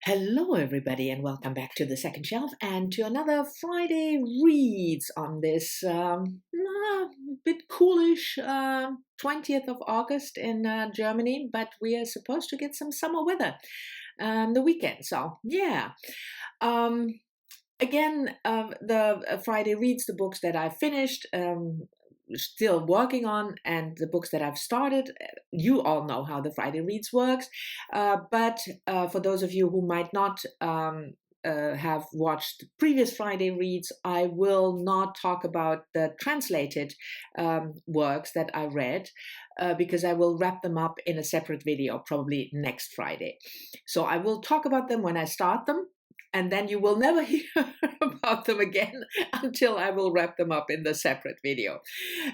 Hello, everybody, and welcome back to the second shelf and to another Friday Reads on this bit coolish 20th of August in Germany, but we are supposed to get some summer weather the weekend. So, yeah. Um, Again, the Friday Reads, the books that I finished, still working on, and the books that I've started. You all know how the Friday Reads works, but for those of you who might not have watched previous Friday Reads, I will not talk about the translated works that I read because I will wrap them up in a separate video, probably next Friday. So I will talk about them when I start them, and then you will never hear about them again until I will wrap them up in the separate video.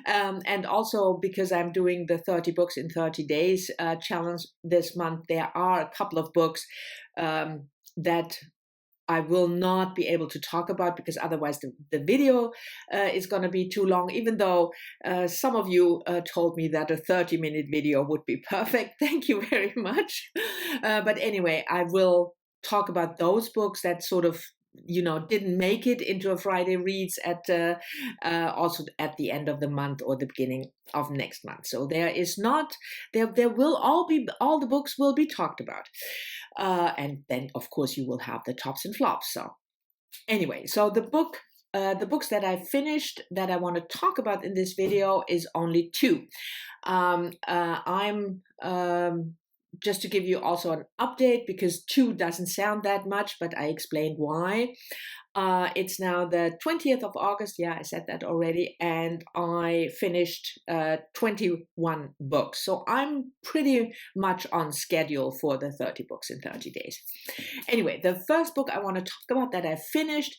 And also because I'm doing the 30 books in 30 days challenge this month, there are a couple of books that I will not be able to talk about because otherwise the video is going to be too long, even though some of you told me that a 30-minute video would be perfect. Thank you very much. But anyway, I will talk about those books that sort of didn't make it into a Friday Reads at also at the end of the month or the beginning of next month. So there will all the books will be talked about, and then of course you will have the tops and flops. So anyway, so the books that I finished that I want to talk about in this video is only two. I'm just to give you also an update, because two doesn't sound that much, but I explained why. It's now the 20th of August. Yeah, I said that already. And I finished 21 books. So I'm pretty much on schedule for the 30 books in 30 days. Anyway, the first book I want to talk about that I finished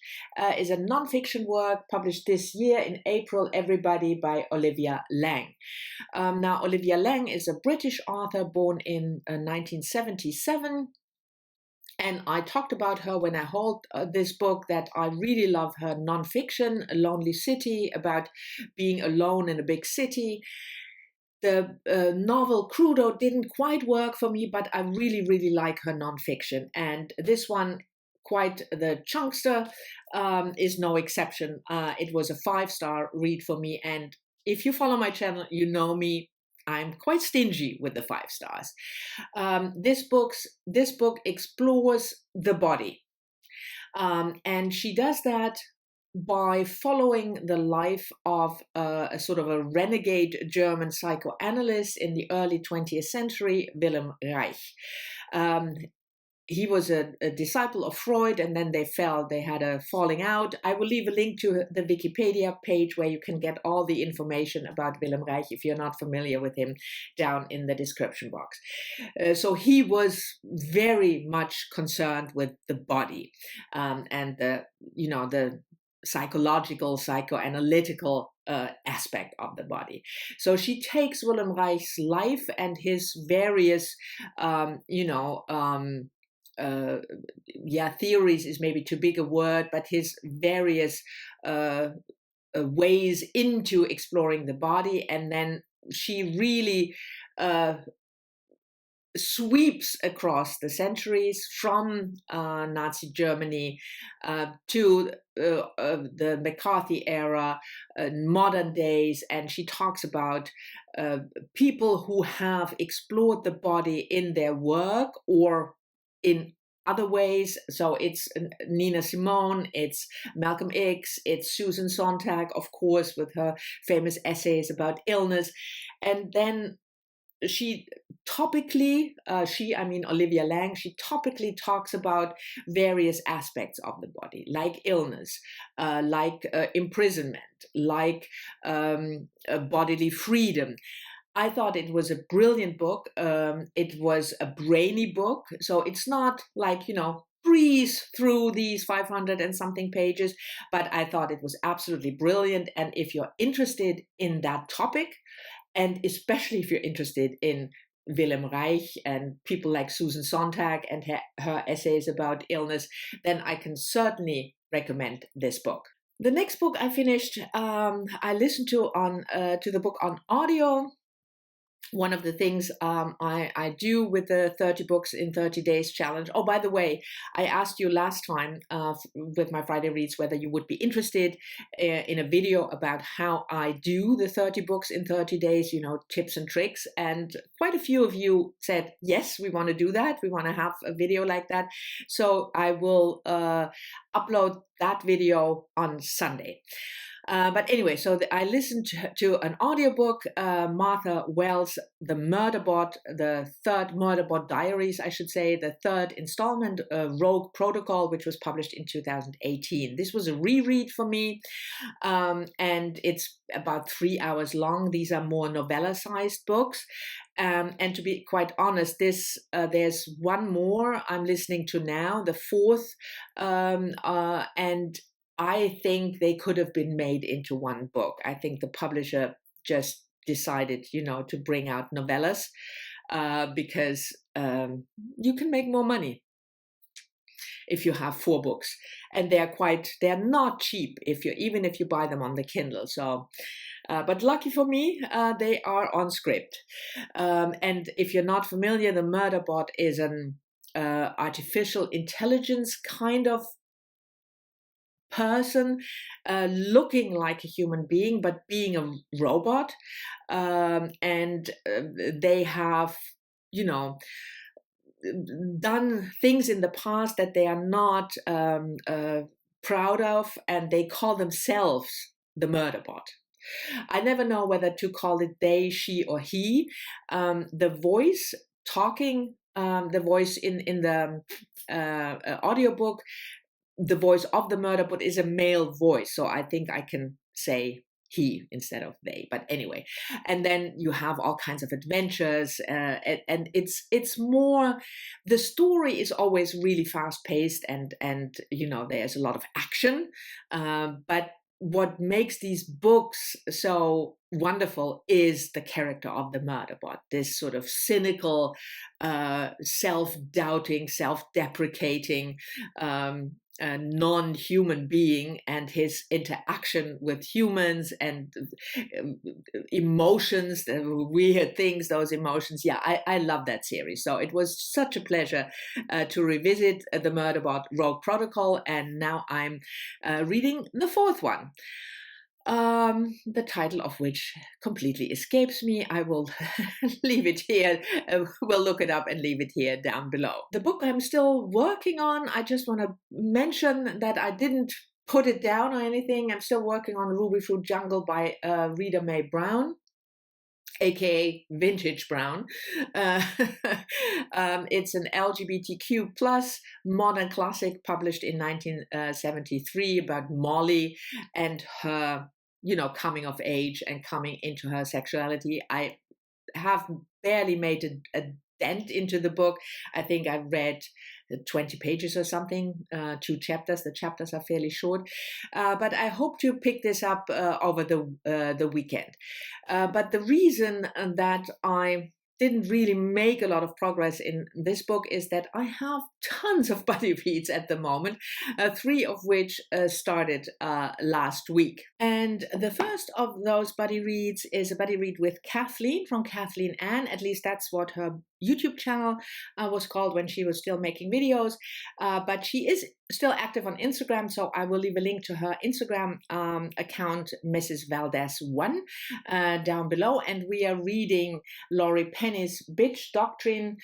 is a nonfiction work published this year in April, Everybody, by Olivia Laing. Now, Olivia Laing is a British author born in 1977. And I talked about her when I hold this book, that I really love her nonfiction, A Lonely City, about being alone in a big city. The novel Crudo didn't quite work for me, but I really, really like her nonfiction. And this one, quite the chunkster, is no exception. It was a 5-star read for me. And if you follow my channel, you know me. I'm quite stingy with the 5 stars. This book explores the body, and she does that by following the life of a sort of a renegade German psychoanalyst in the early 20th century, Wilhelm Reich. He was a disciple of Freud, and then they had a falling out. I will leave a link to the Wikipedia page where you can get all the information about Wilhelm Reich if you're not familiar with him, down in the description box. So he was very much concerned with the body and the psychological, psychoanalytical aspect of the body. So she takes Wilhelm Reich's life and his various theories is maybe too big a word, but his various ways into exploring the body. And then she really sweeps across the centuries from Nazi Germany to the McCarthy era, modern days, and she talks about people who have explored the body in their work or in other ways. So it's Nina Simone, it's Malcolm X, it's Susan Sontag, of course, with her famous essays about illness. And then she topically, Olivia Laing, she topically talks about various aspects of the body, like illness, like imprisonment, like bodily freedom. I thought it was a brilliant book. It was a brainy book. So it's not like, breeze through these 500 and something pages, but I thought it was absolutely brilliant. And if you're interested in that topic, and especially if you're interested in Wilhelm Reich and people like Susan Sontag and her essays about illness, then I can certainly recommend this book. The next book I finished, I listened to the book on audio. one of the things I do with the 30 books in 30 days challenge. Oh, by the way, I asked you last time with my Friday Reads whether you would be interested in a video about how I do the 30 books in 30 days, tips and tricks. And quite a few of you said, yes, we want to do that. We want to have a video like that. So I will upload that video on Sunday. But anyway, so I listened to an audiobook, Martha Wells' The Murderbot, the third Murderbot Diaries, I should say, the third installment, Rogue Protocol, which was published in 2018. This was a reread for me, and it's about 3 hours long. These are more novella-sized books. And to be quite honest, there's one more I'm listening to now, the fourth, and I think they could have been made into one book. I think the publisher just decided, to bring out novellas because you can make more money if you have 4 books, and they're not cheap even if you buy them on the Kindle. So, but lucky for me, they are on script. And if you're not familiar, the Murderbot is an artificial intelligence kind of person, looking like a human being but being a robot, and they have done things in the past that they are not proud of, and they call themselves the Murderbot. I never know whether to call it they, she, or he. The voice talking, the voice in the audiobook, the voice of the Murderbot is a male voice, so I think I can say he instead of they. But anyway, and then you have all kinds of adventures, and it's more, the story is always really fast paced, and there's a lot of action, but what makes these books so wonderful is the character of the Murderbot, this sort of cynical, self-doubting, self-deprecating, non-human being, and his interaction with humans and emotions, weird things, those emotions. Yeah, I love that series. So it was such a pleasure to revisit the Murderbot Rogue Protocol, and now I'm reading the 4th one. The title of which completely escapes me. I will leave it here. We'll look it up and leave it here down below. The book I'm still working on, I just want to mention that I didn't put it down or anything. I'm still working on Ruby Fruit Jungle by Rita Mae Brown, aka Vintage Brown. It's an LGBTQ plus modern classic published in 1973 about Molly and her coming of age and coming into her sexuality. I have barely made a dent into the book. I think I read 20 pages or something, 2 chapters. The chapters are fairly short, but I hope to pick this up over the weekend. But the reason that I didn't really make a lot of progress in this book is that I have tons of buddy reads at the moment, 3 of which started last week. And the first of those buddy reads is a buddy read with Kathleen, from Kathleen Ann. At least that's what her YouTube channel was called when she was still making videos, but she is still active on Instagram, so I will leave a link to her Instagram account, Mrs. Valdez1, down below. And we are reading Laurie Penny's Bitch Doctrine,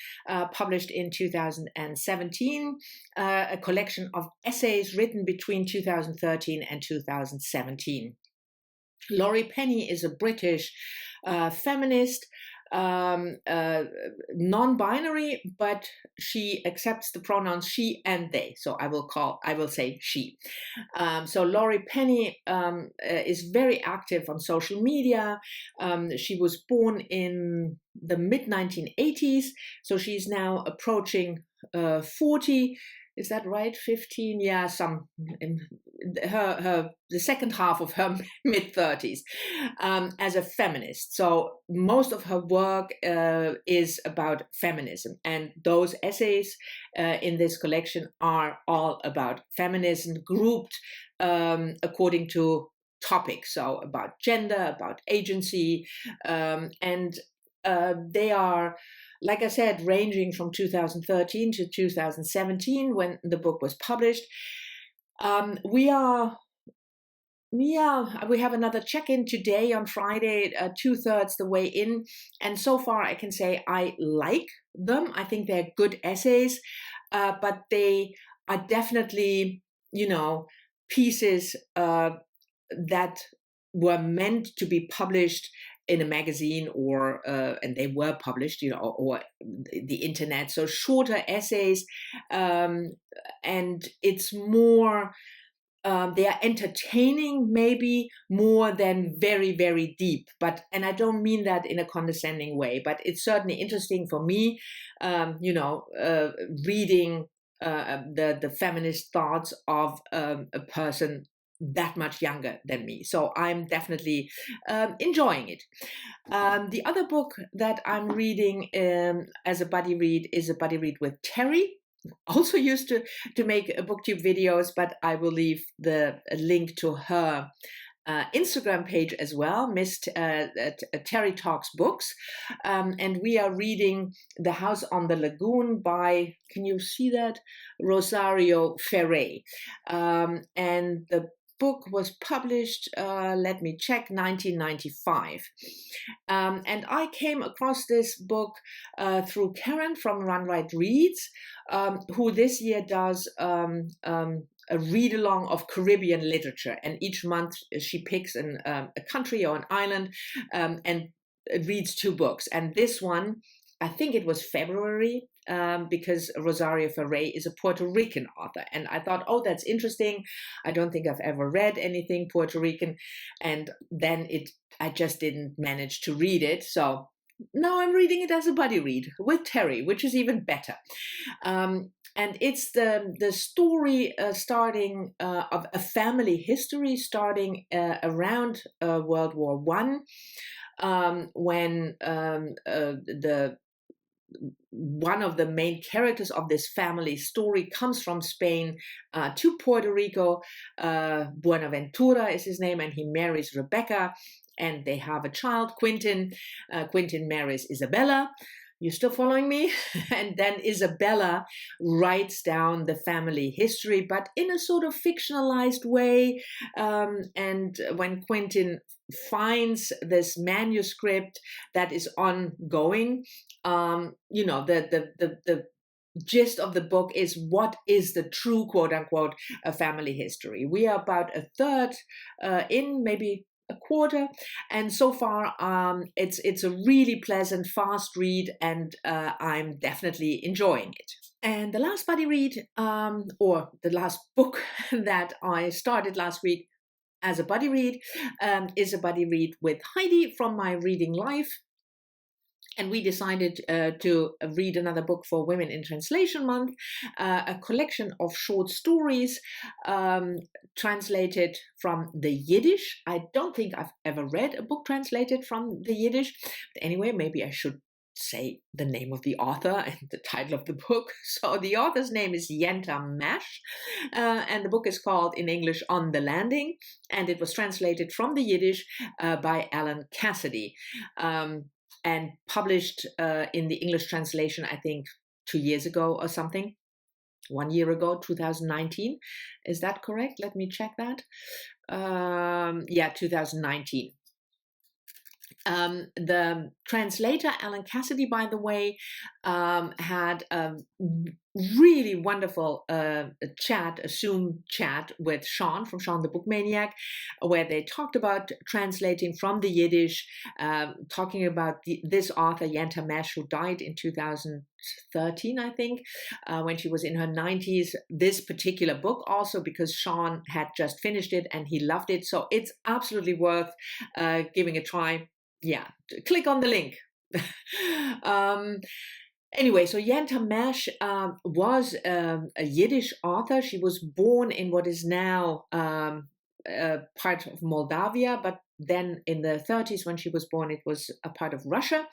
published in 2017, a collection of essays written between 2013 and 2017. Laurie Penny is a British feminist, non-binary, but she accepts the pronouns she and they, so I will say she. So Laurie Penny is very active on social media. She was born in the mid-1980s, so she's now approaching 40. Is that right? 15? Yeah, the second half of her mid-30s, as a feminist. So most of her work is about feminism, and those essays in this collection are all about feminism, grouped according to topics. So about gender, about agency, and they are, like I said, ranging from 2013 to 2017 when the book was published. We have another check-in today on Friday, 2/3 the way in. And so far I can say I like them. I think they're good essays, but they are definitely, pieces that were meant to be published in a magazine or and they were published, or the internet. So shorter essays, and it's more. They are entertaining, maybe more than very, very deep. And I don't mean that in a condescending way, but it's certainly interesting for me, reading the feminist thoughts of a person that much younger than me. So I'm definitely enjoying it. The other book that I'm reading as a buddy read is a buddy read with Terry. Also used to make booktube videos, but I will leave the link to her Instagram page as well, Miss Terry Talks Books. And we are reading The House on the Lagoon by, can you see that? Rosario Ferré. And the book was published, let me check, 1995. And I came across this book through Karen from FridayReads, who this year does a read-along of Caribbean literature. And each month she picks a country or an island and reads 2 books. And this one, I think it was February, because Rosario Ferré is a Puerto Rican author. And I thought, oh, that's interesting. I don't think I've ever read anything Puerto Rican. And then I just didn't manage to read it. So now I'm reading it as a buddy read with Terry, which is even better. And it's the story starting of a family history starting around World War I, when one of the main characters of this family story comes from Spain to Puerto Rico. Buenaventura is his name, and he marries Rebecca, and they have a child, Quentin. Quentin marries Isabella. You still following me? And then Isabella writes down the family history, but in a sort of fictionalized way. And when Quentin finds this manuscript that is ongoing, the gist of the book is what is the true quote-unquote family history. We are about a third in, maybe a quarter, and so far it's a really pleasant, fast read, and I'm definitely enjoying it. And the last buddy read, or the last book that I started last week as a buddy read, is a buddy read with Heidi from My Reading Life. And we decided to read another book for Women in Translation Month, a collection of short stories translated from the Yiddish. I don't think I've ever read a book translated from the Yiddish. But anyway, maybe I should say the name of the author and the title of the book. So the author's name is Yenta Mash, and the book is called in English On the Landing, and it was translated from the Yiddish by Alan Cassidy. And published in the English translation, I think 2 years ago or something. 1 year ago, 2019. Is that correct? Let me check that. 2019. The translator, Alan Cassidy, by the way, had a really wonderful a Zoom chat with Sean from Sean the Book Maniac, where they talked about translating from the Yiddish, talking about this author, Yenta Mesh, who died in 2013, I think, when she was in her 90s. This particular book also, because Sean had just finished it and he loved it. So it's absolutely worth giving a try. Yeah, click on the link. Anyway, so Yenta Mesh was a Yiddish author. She was born in what is now part of Moldavia, but then in the 30s, when she was born, it was a part of Russia.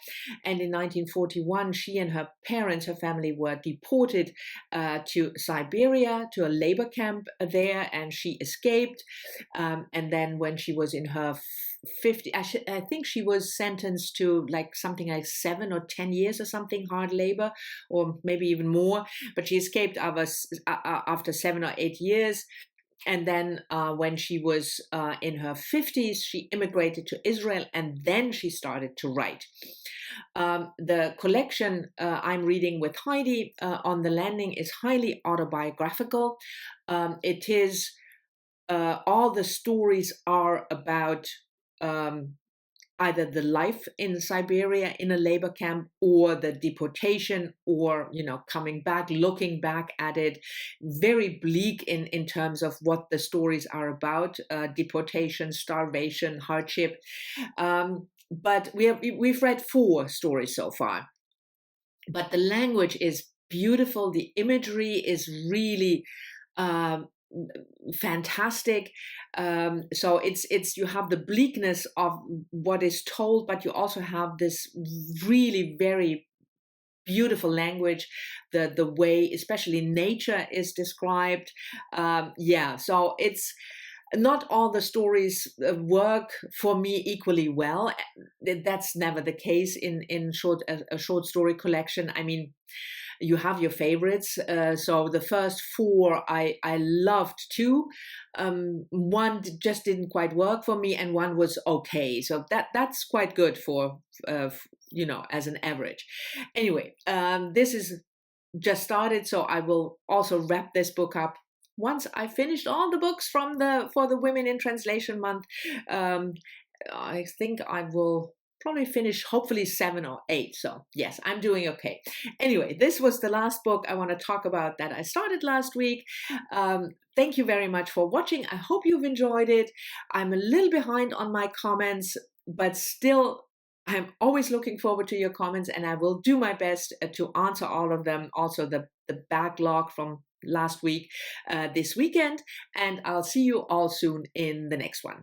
And in 1941, she and her parents, her family, were deported to Siberia, to a labor camp there, and she escaped. And then when she was in her 50, I think she was sentenced to like something like 7 or 10 years or something, hard labor, or maybe even more. But she escaped after 7 or 8 years. And then when she was in her 50s, she immigrated to Israel, and then she started to write. The collection I'm reading with Heidi on the landing is highly autobiographical. It is, all the stories are about either the life in Siberia in a labor camp, or the deportation, or coming back, looking back at it. Very bleak in terms of what the stories are about: deportation, starvation, hardship. But we've read 4 stories so far. But the language is beautiful. The imagery is really fantastic. So it's you have the bleakness of what is told, but you also have this really very beautiful language, the way especially nature is described. So it's not all the stories work for me equally well. That's never the case in a short story collection. I mean, you have your favorites. So the first 4 I loved too. One just didn't quite work for me, and one was okay. So that's quite good for as an average. Anyway, this is just started, so I will also wrap this book up once I finished all the books for the Women in Translation month. I think I will probably finish hopefully 7 or 8. So yes, I'm doing okay. Anyway, this was the last book I want to talk about that I started last week. Thank you very much for watching. I hope you've enjoyed it. I'm a little behind on my comments, but still, I'm always looking forward to your comments, and I will do my best to answer all of them. Also the backlog from last week, this weekend, and I'll see you all soon in the next one.